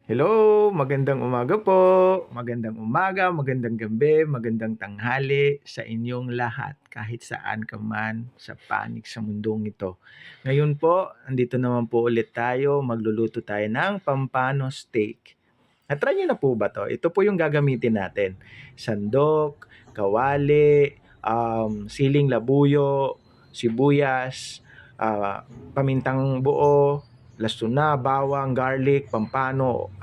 Hello, magandang umaga po. Magandang umaga, magandang gabi, magandang tanghali sa inyong lahat kahit saan ka man sa panig sa mundong ito. Ngayon po, andito naman po ulit tayo, magluluto tayo ng pampano steak. Na-try niyo na po ba 'to? Ito po yung gagamitin natin. Sandok, kawali, siling labuyo, sibuyas, pamintang buo, lasuna, bawang, garlic, pampano,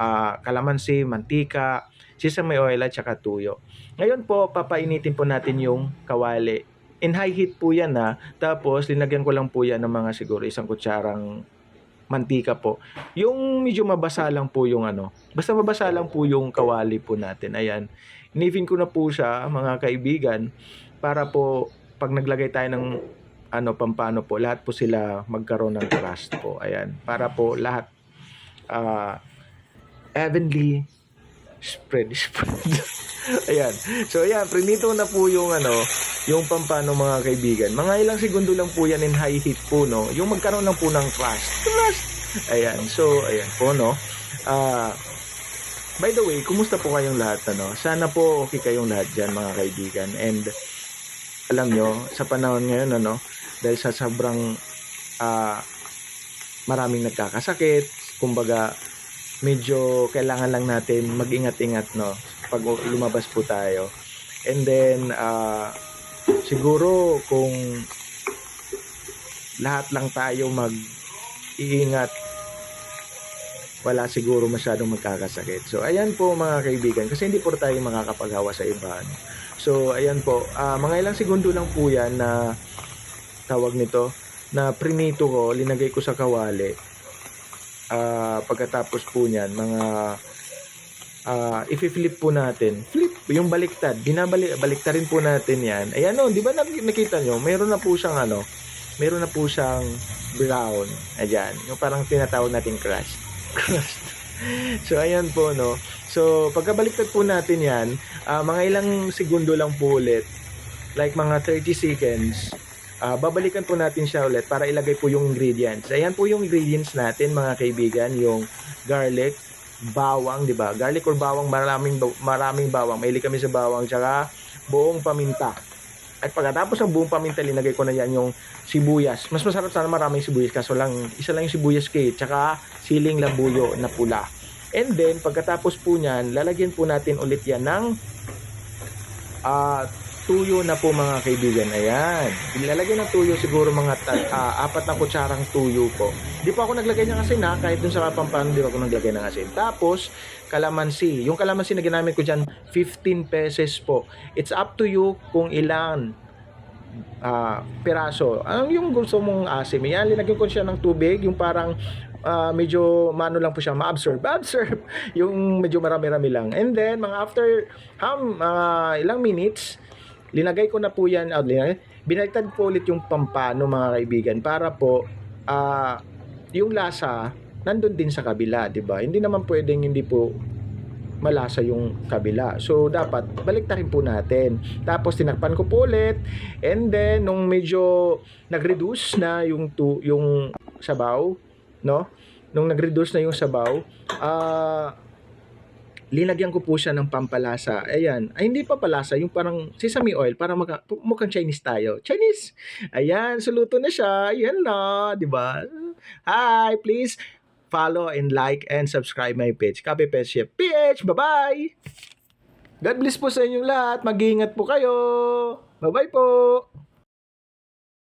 kalamansi, mantika, sesame oil at saka tuyo. Ngayon po, papainitin po natin yung kawali. In high heat po yan tapos linagyan ko lang po yan ng mga siguro isang kutsarang mantika po. Yung medyo mabasa lang po yung basta mabasa lang po yung kawali po natin, ayan. Inifin ko na po siya mga kaibigan para po 'pag naglagay tayo ng pampano po, lahat po sila magkaroon ng crust po, ayan. Para po lahat, ah, evenly spread. Ayan. So ayan, prinito na po yung pampano mga kaibigan. Mga ilang segundo lang po yan in high heat po, 'no, yung magkaroon lang po ng crust. Ayan. So ayan po, 'no. Ah, by the way, kumusta po kayong lahat, ano? Sana po okay kayong lahat diyan mga kaibigan, and alam nyo, sa panahon ngayon, dahil sa sobrang ah, maraming nagkakasakit, kumbaga medyo kailangan lang natin mag-ingat-ingat, 'no, 'pag lumabas po tayo. And then, siguro kung lahat lang tayo mag-iingat, wala siguro masyadong magkakasakit. So, ayan po mga kaibigan, kasi hindi po tayo makakapaghawa sa iba, no? So, ayan po, mga ilang segundo lang po yan na tawag nito, na prinito ko, linagay ko sa kawali. Pagkatapos po niyan, i-flip po natin. Flip, yung baliktad. Baliktarin po natin yan. Ayan o, di ba nakita nyo? Meron na po siyang brown. Ayan, yung parang tinatawag natin crust. So, ayan po, no. So, pagkabaliktad po natin yan, mga ilang segundo lang po ulit. Like mga 30 seconds. Babalikan po natin siya ulit para ilagay po yung ingredients. Ayan po yung ingredients natin mga kaibigan, yung garlic, bawang, di ba? Garlic or bawang, maraming bawang. Mahilig kami sa bawang, tsaka buong paminta. At pagkatapos ng buong paminta, linagay ko na yan yung sibuyas. Mas masarap sana maraming sibuyas, kaso lang, isa lang yung sibuyas tsaka siling labuyo na pula. And then, pagkatapos po niyan, lalagyan po natin ulit yan ng tuyo na po mga kaibigan. Ayan. Ilalagay ng tuyo siguro mga 4 na kutsarang tuyo po. Di po ako naglagay ng asin kahit dun sa pampano di ako naglagay ng asin. Tapos, kalamansi. Yung kalamansi na ginamit ko dyan, 15 pesos po. It's up to you kung ilan piraso. Ang yung gusto mong asim. Yan, linagyan ko siya ng tubig. Yung parang medyo mano lang po siya, ma-absorb yung medyo marami-rami lang. And then, mga after ilang minutes, linagay ko na po yan, binaliktad po ulit yung pampano mga kaibigan para po yung lasa nandun din sa kabila, di ba? Hindi naman pwedeng hindi po malasa yung kabila. So dapat baliktarin po natin. Tapos tinakpan ko po ulit, and then nung medyo nag-reduce na yung sabaw, no? Nung nag-reduce na yung sabaw, linagyan ko po siya ng pampalasa. Ayan. Ay, hindi pampalasa. Yung parang sesame oil para mukhang Chinese tayo. Chinese! Ayan. Suluto na siya. Ayan na. Diba? Hi! Please follow and like and subscribe my page. Copy Pet Chef PH. Bye-bye! God bless po sa inyong lahat. Mag-iingat po kayo. Bye-bye po!